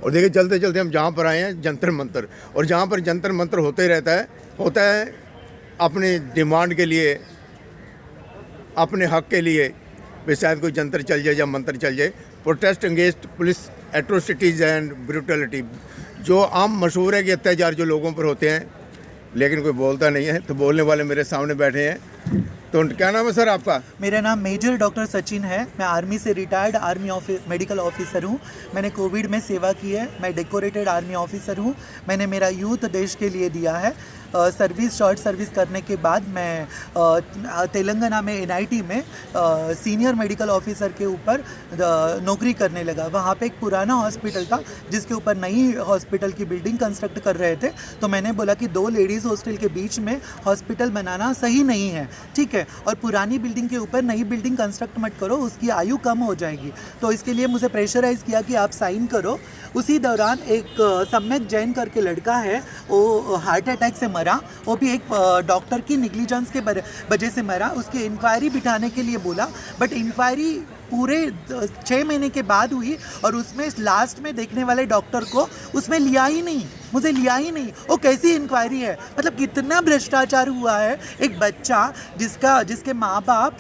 और देखिए चलते चलते हम जहाँ पर आए हैं जंतर मंतर, और जहाँ पर जंतर मंतर होते ही होता है अपनी डिमांड के लिए, अपने हक के लिए। भी शायद कोई जंतर चल जाए या मंत्र चल जाए। Protest against police atrocities and brutality, जो आम मशहूर है कि अत्याचार जो लोगों पर होते हैं, लेकिन कोई बोलता नहीं है। तो बोलने वाले मेरे सामने बैठे हैं। तो क्या नाम है सर आपका? मेरा नाम मेजर डॉक्टर सचिन है। मैं आर्मी से रिटायर्ड मेडिकल ऑफिसर हूँ। मैंने कोविड में सेवा की है। मैं डेकोरेटेड आर्मी ऑफिसर हूँ। मैंने मेरा यूथ देश के लिए दिया है। शॉर्ट सर्विस करने के बाद मैं तेलंगाना में NIT में सीनियर मेडिकल ऑफिसर के ऊपर नौकरी करने लगा। वहाँ पे एक पुराना हॉस्पिटल था जिसके ऊपर नई हॉस्पिटल की बिल्डिंग कंस्ट्रक्ट कर रहे थे। तो मैंने बोला कि 2 लेडीज़ हॉस्टल के बीच में हॉस्पिटल बनाना सही नहीं है, ठीक है, और पुरानी बिल्डिंग के ऊपर नई बिल्डिंग कंस्ट्रक्ट मत करो, उसकी आयु कम हो जाएगी। तो इसके लिए मुझे प्रेशराइज़ किया कि आप साइन करो। उसी दौरान एक सम्यक जैन करके लड़का है, वो हार्ट अटैक से मरा। वो भी एक डॉक्टर की निग्लिजेंस के वजह से मरा। उसकी इंक्वायरी बिठाने के लिए बोला, बट इंक्वायरी पूरे 6 महीने के बाद हुई और उसमें लास्ट में देखने वाले डॉक्टर को उसमें लिया ही नहीं, मुझे लिया ही नहीं। वो कैसी इंक्वायरी है? मतलब कितना भ्रष्टाचार हुआ है। एक बच्चा जिसके माँ बाप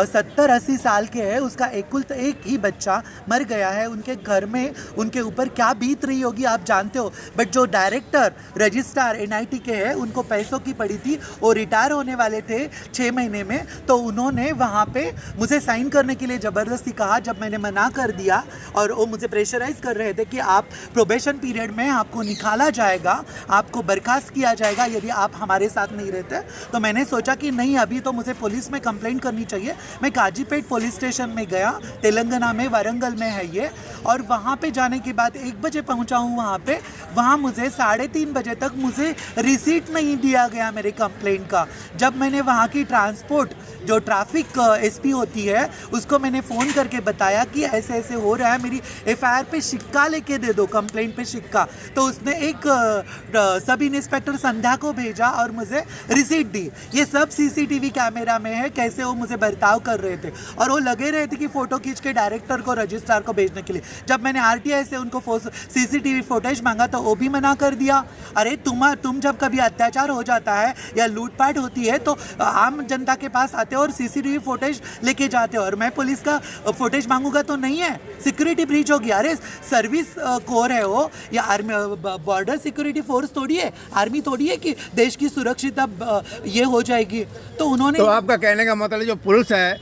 70-80 साल के हैं, उसका एक ही बच्चा मर गया है। उनके घर में उनके ऊपर क्या बीत रही होगी आप जानते हो। बट जो डायरेक्टर रजिस्ट्रार NIT के हैं, उनको पैसों की पड़ी थी। वो रिटायर होने वाले थे 6 महीने में। तो उन्होंने वहाँ पे मुझे साइन करने के लिए ज़बरदस्ती कहा। जब मैंने मना कर दिया और वो मुझे प्रेशराइज कर रहे थे कि आप प्रोबेशन पीरियड में आपको निकाला जाएगा, आपको बर्खास्त किया जाएगा यदि आप हमारे साथ नहीं रहते, तो मैंने सोचा कि नहीं, अभी तो मुझे पुलिस में कंप्लेंट करनी चाहिए। मैं काजीपेट पुलिस स्टेशन में गया, तेलंगाना में, वारंगल में है ये। और वहाँ पे जाने के बाद 1 बजे पहुँचा हूँ वहाँ पे। वहाँ मुझे 3:30 बजे तक मुझे रिसीट नहीं दिया गया मेरे कंप्लेंट का। जब मैंने वहाँ की ट्रांसपोर्ट जो ट्रैफिक SP होती है, उसको मैंने फ़ोन करके बताया कि ऐसे ऐसे हो रहा है, मेरी FIR पे सिक्का लेके दे दो, कंप्लेंट पे सिक्का। तो उसने एक सब इंस्पेक्टर संध्या को भेजा और मुझे रिसीट दी। ये सब CCTV कैमरा में है, कैसे वो मुझे बर्ताव कर रहे थे। और वो लगे रहे थे कि फ़ोटो खींच के डायरेक्टर को, रजिस्ट्रार को भेजने के लिए। जब मैंने RTI से उनको CCTV फुटेज मांगा तो वो भी मना कर दिया। अरे तुम जब कभी अत्याचार हो जाता है या लूटपाट होती है तो आम जनता के पास आते हो और CCTV फुटेज लेके जाते हो, और मैं पुलिस का फुटेज मांगूंगा तो नहीं है, सिक्योरिटी ब्रीच होगी। अरे सर्विस कोर है वो, या आर्मी बॉर्डर सिक्योरिटी फोर्स थोड़ी है, आर्मी थोड़ी है कि देश की सुरक्षिता ये हो जाएगी। तो उन्होंने, तो आपका कहने का मतलब जो पुलिस है,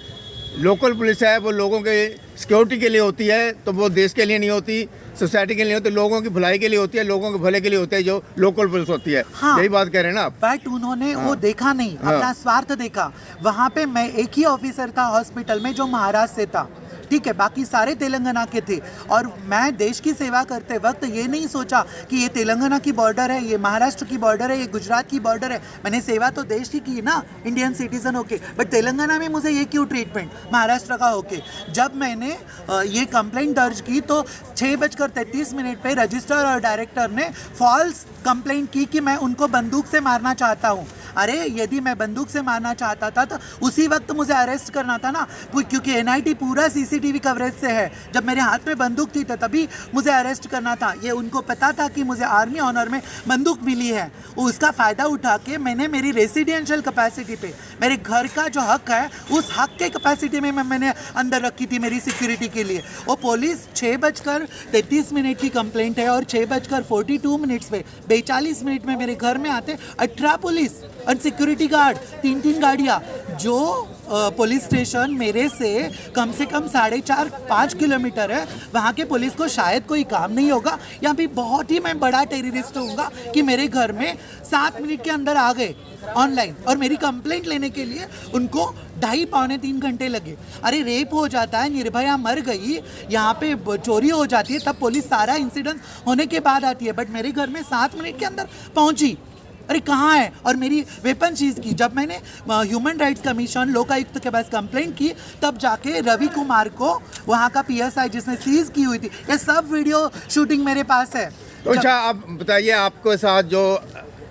लोकल पुलिस है, वो लोगों के सिक्योरिटी के लिए होती है, तो वो देश के लिए नहीं होती, सोसाइटी के लिए होती है, लोगों की भलाई के लिए होती है, लोगों के भले के लिए होती है जो लोकल पुलिस होती है। हाँ, यही बात कह रहे हैं ना आप? बट उन्होंने वो देखा नहीं, अपना स्वार्थ देखा। वहाँ पे मैं एक ही ऑफिसर था हॉस्पिटल में जो महाराष्ट्र से था, ठीक है, बाकी सारे तेलंगाना के थे। और मैं देश की सेवा करते वक्त ये नहीं सोचा कि ये तेलंगाना की बॉर्डर है, ये महाराष्ट्र की बॉर्डर है, ये गुजरात की बॉर्डर है। मैंने सेवा तो देश की ना, इंडियन सिटीजन होके, बट तेलंगाना में मुझे ये क्यों ट्रीटमेंट महाराष्ट्र का होके। जब मैंने ये कंप्लेंट दर्ज की तो 6:33 पे रजिस्ट्रार और डायरेक्टर ने फॉल्स कंप्लेंट की कि मैं उनको बंदूक से मारना चाहता हूँ। अरे यदि मैं बंदूक से मारना चाहता था तो उसी वक्त मुझे अरेस्ट करना था ना, क्योंकि NIT पूरा CCTV कवरेज से है। जब मेरे हाथ में बंदूक थी तो तभी मुझे अरेस्ट करना था। ये उनको पता था कि मुझे आर्मी ऑनर में बंदूक मिली है। उसका फ़ायदा उठा के मैंने मेरी रेसिडेंशियल कैपेसिटी पे, मेरे घर का जो हक है, उस हक के कैपेसिटी में मैंने अंदर रखी थी मेरी सिक्योरिटी के लिए। वो पुलिस 6:33 की कंप्लेंट है और 6:42 पे 42 में मेरे घर में आते 18 पुलिस और सिक्योरिटी गार्ड, 3 गाड़ियाँ। जो पुलिस स्टेशन मेरे से कम 4.5 किलोमीटर है, वहाँ के पुलिस को शायद कोई काम नहीं होगा, या भी बहुत ही मैं बड़ा टेररिस्ट होऊंगा कि मेरे घर में 7 मिनट के अंदर आ गए ऑनलाइन, और मेरी कंप्लेंट लेने के लिए उनको 2.5-3 घंटे लगे। अरे रेप हो जाता है, निर्भया मर गई, यहाँ पे चोरी हो जाती है, तब पुलिस सारा इंसिडेंट होने के बाद आती है, बट मेरे घर में 7 मिनट के अंदर पहुँची। अरे कहाँ है? और मेरी वेपन चीज़ की। जब मैंने ह्यूमन राइट्स कमीशन, लोकायुक्त के पास कंप्लेंट की, तब जाके रवि कुमार को, वहाँ का PSI जिसने सीज की हुई थी, ये सब वीडियो शूटिंग मेरे पास है। तो अच्छा आप बताइए, आपके साथ जो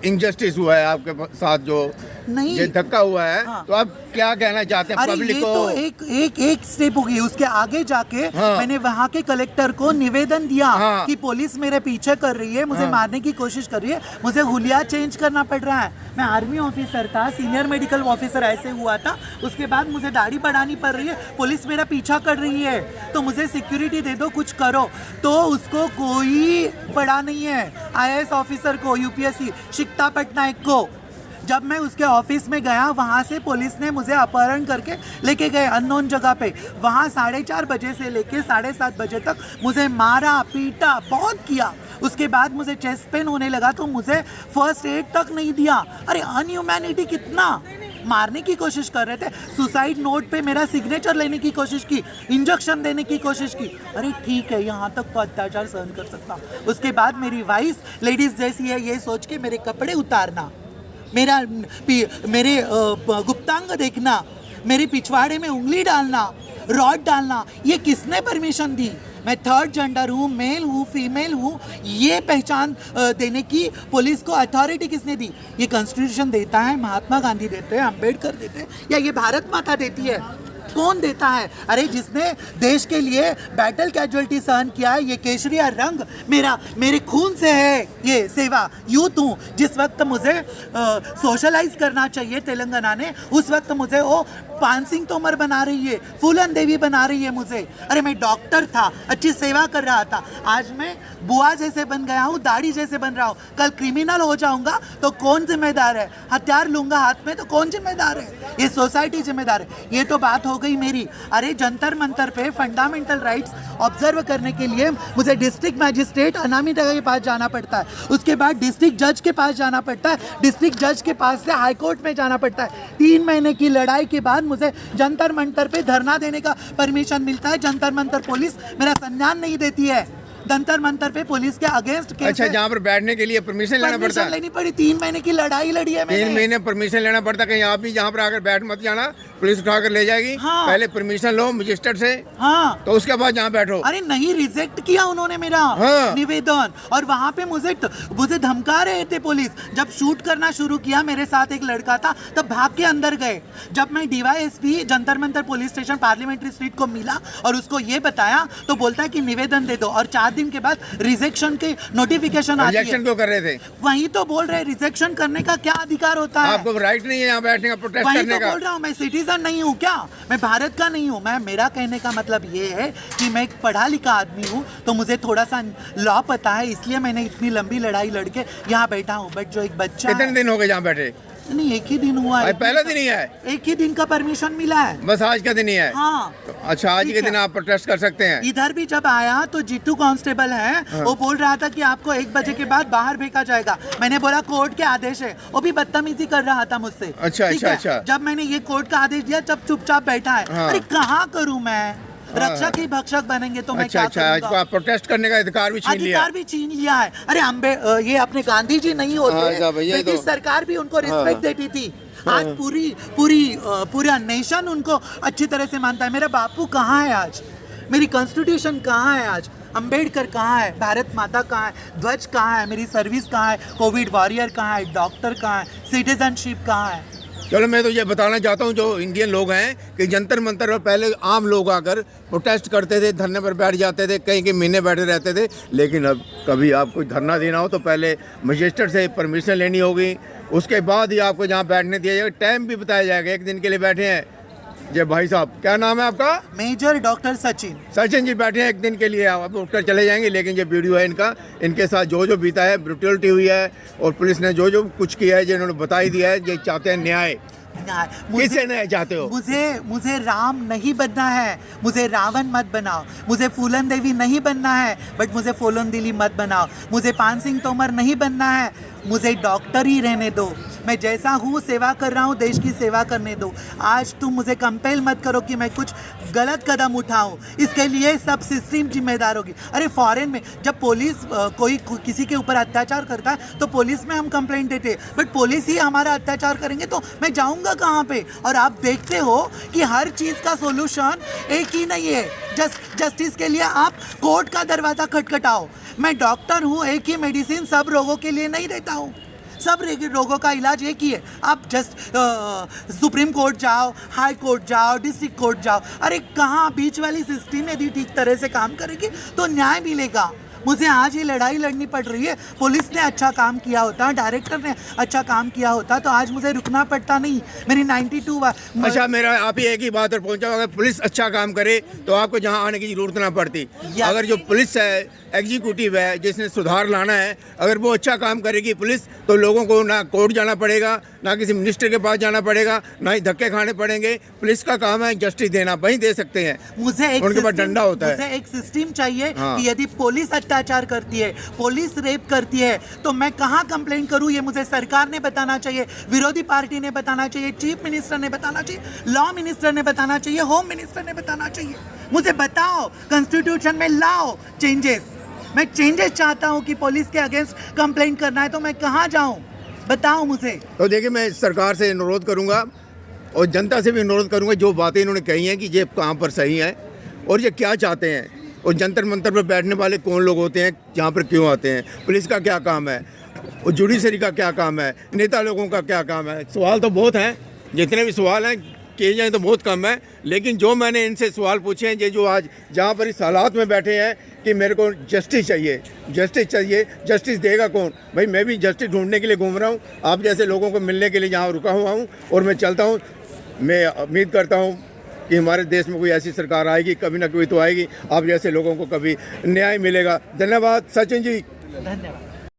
इनजस्टिस हुआ है आपके साथ, जो नहीं। ये धक्का हुआ है, हाँ। तो आप क्या कहना चाहते हैं अरे पब्लिक ये को? तो एक स्टेप हो गई। उसके आगे जाके हाँ। मैंने वहाँ के कलेक्टर को निवेदन दिया हाँ। कि पुलिस मेरे पीछे कर रही है, मुझे हाँ। मारने की कोशिश कर रही है, मुझे हुलिया चेंज करना पड़ रहा है। मैं आर्मी ऑफिसर था, सीनियर मेडिकल ऑफिसर ऐसे हुआ था, उसके बाद मुझे दाढ़ी बढ़ानी पड़ रही है, पुलिस मेरा पीछा कर रही है, तो मुझे सिक्योरिटी दे दो, कुछ करो। तो उसको कोई पड़ा नहीं है, IAS ऑफिसर को, UPSC शिक्ता पटनायक को। जब मैं उसके ऑफिस में गया, वहाँ से पुलिस ने मुझे अपहरण करके लेके गए अननोन जगह पे। वहाँ 4:30 बजे से लेके 7:30 बजे तक मुझे मारा पीटा बहुत किया। उसके बाद मुझे चेस्ट पेन होने लगा तो मुझे फर्स्ट एड तक नहीं दिया। अरे अनह्यूमैनिटी कितना! मारने की कोशिश कर रहे थे, सुसाइड नोट पे मेरा सिग्नेचर लेने की कोशिश की, इंजेक्शन देने की कोशिश की। अरे ठीक है, यहाँ तक तो अत्याचार सहन कर सकता हूँ। उसके बाद मेरी वाइस लेडीज जैसी है ये सोच के मेरे कपड़े उतारना, मेरे गुप्तांग देखना, मेरे पिछवाड़े में उंगली डालना, रॉड डालना, ये किसने परमिशन दी? मैं थर्ड जेंडर हूँ, मेल हूँ, फीमेल हूँ, ये पहचान देने की पुलिस को अथॉरिटी किसने दी? ये कॉन्स्टिट्यूशन देता है, महात्मा गांधी देते हैं, अंबेडकर देते हैं, या ये भारत माता देती है? कौन देता है? अरे जिसने देश के लिए बैटल कैजुअलिटी सहन किया है, ये केसरिया रंग मेरे खून से है, ये सेवा यूथ हूँ। जिस वक्त मुझे सोशलाइज करना चाहिए तेलंगाना ने, उस वक्त मुझे वो पान सिंह तोमर बना रही है, फूलन देवी बना रही है मुझे। अरे मैं डॉक्टर था, अच्छी सेवा कर रहा था, आज मैं बुआ जैसे बन गया हूँ, दाढ़ी जैसे बन रहा हूँ। कल क्रिमिनल हो जाऊंगा तो कौन जिम्मेदार है? हथियार लूंगा हाथ में तो कौन जिम्मेदार है? ये सोसाइटी जिम्मेदार है। ये तो बात हो गई मेरी। अरे जंतर मंतर पे फंडामेंटल राइट्स ऑब्जर्व करने के लिए मुझे डिस्ट्रिक्ट मैजिस्ट्रेट अनामिका के पास जाना पड़ता है, उसके बाद डिस्ट्रिक्ट जज के पास जाना पड़ता है, डिस्ट्रिक्ट जज के पास से हाई कोर्ट में जाना पड़ता है। 3 महीने की लड़ाई के बाद मुझे जंतर मंतर पे धरना देने का परमिशन मिलता है। जंतर मंतर पुलिस मेरा संज्ञान नहीं देती है। जंतर मंतर पे पुलिस के अगेंस्ट केस अच्छा, जहाँ पर बैठने के लिए परमिशन लेना पड़ता है? लेनी पड़ी। 3 महीने की लड़ाई लड़ी है मैंने। 3 महीने परमिशन लेना पड़ता है। कहीं आप भी जहाँ पर आकर बैठ मत जाना, पुलिस उठा कर ले जाएगी। हाँ। पहले परमिशन लो मजिस्ट्रेट से, हाँ, तो उसके बाद जहाँ बैठो। अरे नहीं, रिजेक्ट किया उन्होंने मेरा हाँ। निवेदन। और वहाँ पे मुझे धमका रहे थे पुलिस। जब शूट करना शुरू किया, मेरे साथ एक लड़का था, तब भाग के अंदर गए। जब मैं DYSP Jantar Mantar police station parliamentary street को मिला और उसको ये बताया, तो बोलता है कि निवेदन दे दो, और 4 दिन के बाद रिजेक्शन के नोटिफिकेशन आती है। रिजेक्शन क्यों कर रहे थे? वही तो बोल रहे, रिजेक्शन करने का क्या अधिकार होता है? आपको राइट नहीं है यहाँ बैठने का, प्रोटेस्ट वही करने तो का? बोल रहा हूँ, मैं सिटीजन नहीं हूँ क्या? मैं भारत का नहीं हूँ। मेरा कहने का मतलब ये है कि मैं एक पढ़ा लिखा आदमी हूँ, तो मुझे थोड़ा सा लॉ पता है, इसलिए मैंने इतनी लंबी लड़ाई लड़के यहाँ बैठा हूँ। बट जो एक बच्चा कितने दिन हो गए जहाँ बैठे? नहीं, एक ही दिन हुआ है। पहला दिन ही है? एक ही दिन का परमिशन मिला है, बस आज का दिन ही है? हाँ। अच्छा, आज ठीक के है। दिन आप प्रोटेस्ट कर सकते हैं? इधर भी जब आया तो जीतू कांस्टेबल है, हाँ। वो बोल रहा था कि आपको 1 बजे के बाद बाहर भेजा जाएगा। मैंने बोला कोर्ट के आदेश है। वो भी बदतमीजी कर रहा था मुझसे। अच्छा, ठीक अच्छा, है? अच्छा। जब मैंने ये कोर्ट का आदेश दिया, जब चुपचाप बैठा है। हाँ। अरे कहाँ करूँ मैं? रक्षक ही भक्षक बनेंगे तो मैं अच्छा, क्या अच्छा, आज करूँगा? को प्रोटेस्ट करने का अधिकार भी छीन लिया? अधिकार भी छीन लिया है। अरे ये अपने गांधी जी नहीं हाँ, होते, साहब, यही ब्रिटिश तो। सरकार भी उनको रिस्पेक्ट देती थी। आज पूरा नेशन उनको अच्छी तरह से मानता है। मेरा बापू कहाँ है आज? मेरी कॉन्स्टिट्यूशन कहाँ है आज? अंबेडकर कहाँ है? भारत माता कहाँ है? ध्वज कहाँ है? मेरी सर्विस कहाँ है? कोविड वॉरियर कहाँ है? डॉक्टर कहाँ है? सिटीजनशिप कहाँ है? चलो, मैं तो ये बताना चाहता हूँ, जो इंडियन लोग हैं कि जंतर मंतर पर पहले आम लोग आकर प्रोटेस्ट करते थे, धरने पर बैठ जाते थे, कई कई महीने बैठे रहते थे। लेकिन अब कभी आपको धरना देना हो तो पहले मजिस्ट्रेट से परमिशन लेनी होगी, उसके बाद ही आपको जहाँ बैठने दिया जाएगा। टाइम भी बताया जाएगा। 1 दिन के लिए बैठे हैं जी भाई साहब, क्या नाम है आपका? Major doctor Sachin. सचिन जी बैठे हैं 1 दिन के लिए, आप उठकर चले जाएंगे। लेकिन ये वीडियो है इनका, इनके साथ जो बीता है, ब्रुटलिटी हुई है, और पुलिस ने जो कुछ किया है, जिन्होंने बता ही दिया है, ये चाहते हैं न्याय। किससे न्याय चाहते हो? मुझे राम नहीं बनना है, मुझे रावण मत बनाओ। मुझे फूलन देवी नहीं बनना है, बट मुझे फूलन दिली मत बनाओ। मुझे पान सिंह तोमर नहीं बनना है, मुझे डॉक्टर ही रहने दो। मैं जैसा हूँ सेवा कर रहा हूँ, देश की सेवा करने दो। आज तुम मुझे कंपेल मत करो कि मैं कुछ गलत कदम उठाऊँ, इसके लिए सब सिस्टम जिम्मेदार होगी। अरे फॉरेन में जब पुलिस कोई किसी के ऊपर अत्याचार करता है तो पुलिस में हम कंप्लेंट देते हैं, बट पुलिस ही हमारा अत्याचार करेंगे तो मैं जाऊँगा कहाँ पे? और आप देखते हो कि हर चीज़ का सोल्यूशन एक ही नहीं है। जस्टिस के लिए आप कोर्ट का दरवाज़ा खटखटाओ। मैं डॉक्टर हूँ, एक ही मेडिसिन सब रोगों के लिए नहीं देता हूँ। सब रोगों का इलाज एक ही है। आप जस्ट सुप्रीम कोर्ट जाओ, हाई कोर्ट जाओ, डिस्ट्रिक्ट कोर्ट जाओ, अरे कहाँ बीच वाली सिस्टम यदि ठीक तरह से काम करेगी तो न्याय मिलेगा। मुझे आज ये लड़ाई लड़नी पड़ रही है। पुलिस ने अच्छा काम किया होता, डायरेक्टर ने अच्छा काम किया होता तो आज मुझे रुकना पड़ता नहीं। मेरी 92 अच्छा, मेरा आप ही एक ही बात पर पहुंचा, अगर पुलिस अच्छा काम करे तो आपको जहां आने की जरूरत ना पड़ती। अगर जो पुलिस है, एग्जीक्यूटिव है, जिसने सुधार लाना है, अगर वो अच्छा काम करेगी पुलिस तो लोगों को ना कोर्ट जाना पड़ेगा, ना किसी मिनिस्टर के पास जाना पड़ेगा, ना ही धक्के खाने पड़ेंगे। पुलिस का काम है जस्टिस देना, वही दे सकते हैं। मुझे उनके पास डंडा होता है। मुझे एक सिस्टम चाहिए हाँ। कि यदि पुलिस अत्याचार करती है, पुलिस रेप करती है तो मैं कहाँ कंप्लेंट करूँ, ये मुझे सरकार ने बताना चाहिए, विरोधी पार्टी ने बताना चाहिए, चीफ मिनिस्टर ने बताना चाहिए, लॉ मिनिस्टर ने बताना चाहिए, होम मिनिस्टर ने बताना चाहिए। मुझे बताओ, कॉन्स्टिट्यूशन में लाओ चेंजेस। मैं चेंजेस चाहता हूँ कि पुलिस के अगेंस्ट कंप्लेंट करना है तो मैं कहाँ जाऊँ, बताओ मुझे। तो देखिए, मैं सरकार से अनुरोध करूंगा और जनता से भी अनुरोध करूंगा, जो बातें इन्होंने कही हैं कि ये कहाँ पर सही है और ये क्या चाहते हैं, और जंतर मंतर पर बैठने वाले कौन लोग होते हैं, यहाँ पर क्यों आते हैं, पुलिस का क्या काम है, और जुडिशरी का क्या काम है, नेता लोगों का क्या काम है। सवाल तो बहुत हैं, जितने भी सवाल हैं किए जाए तो बहुत कम है, लेकिन जो मैंने इनसे सवाल पूछे हैं, ये जो आज जहाँ पर इस हालात में बैठे हैं कि मेरे को जस्टिस चाहिए, जस्टिस चाहिए, जस्टिस देगा कौन? भाई मैं भी जस्टिस ढूंढने के लिए घूम रहा हूँ, आप जैसे लोगों को मिलने के लिए यहाँ रुका हुआ हूँ और मैं चलता हूँ। मैं उम्मीद करता हूँ कि हमारे देश में कोई ऐसी सरकार आएगी, कभी ना कभी तो आएगी, आप जैसे लोगों को कभी न्याय मिलेगा। धन्यवाद सचिन जी। धन्यवाद।